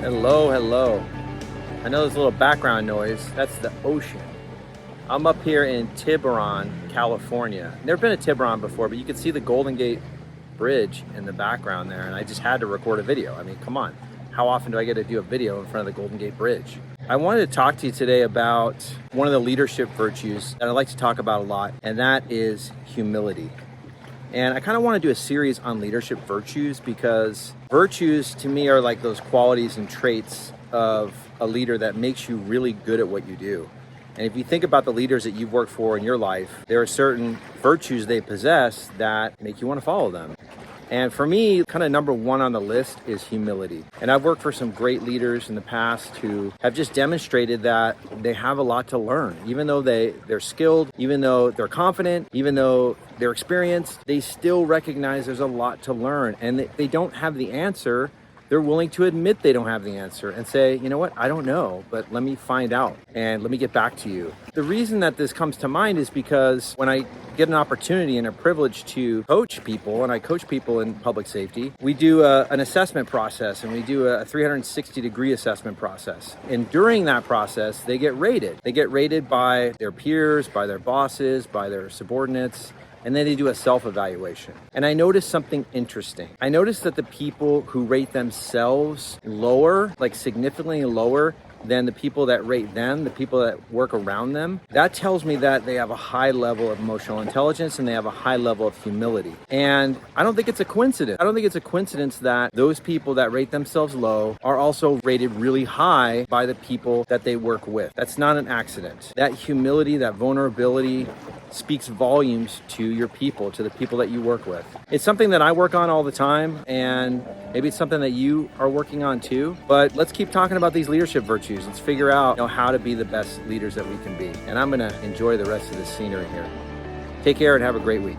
Hello, hello. I know there's a little background noise. That's the ocean. I'm up here in Tiburon, California. Never been to Tiburon before, but you can see the Golden Gate Bridge in the background there, and I just had to record a video. I mean, come on. How often do I get to do a video in front of the Golden Gate Bridge? I wanted to talk to you today about one of the leadership virtues that I like to talk about a lot, and that is humility. And I kind of want to do a series on leadership virtues because virtues to me are like those qualities and traits of a leader that makes you really good at what you do. And if you think about the leaders that you've worked for in your life, there are certain virtues they possess that make you want to follow them. And for me, kind of number one on the list is humility. And I've worked for some great leaders in the past who have just demonstrated that they have a lot to learn. Even though they're skilled, even though they're confident, even though they're experienced, they still recognize there's a lot to learn. And they don't have the answer. They're willing to admit they don't have the answer and say, you know what, I don't know, but let me find out and let me get back to you. The reason that this comes to mind is because when I get an opportunity and a privilege to coach people, and I coach people in public safety, we do an assessment process, and we do a 360-degree assessment process. And during that process, they get rated. They get rated by their peers, by their bosses, by their subordinates, and then they do a self-evaluation. And I noticed something interesting. I noticed that the people who rate themselves lower, like significantly lower than the people that rate them, the people that work around them, that tells me that they have a high level of emotional intelligence and they have a high level of humility. And I don't think it's a coincidence. I don't think it's a coincidence that those people that rate themselves low are also rated really high by the people that they work with. That's not an accident. That humility, that vulnerability speaks volumes to your people, to the people that you work with. It's something that I work on all the time, and maybe it's something that you are working on too. But let's keep talking about these leadership virtues. Let's figure out, how to be the best leaders that we can be. And I'm gonna enjoy the rest of the scenery here. Take care and have a great week.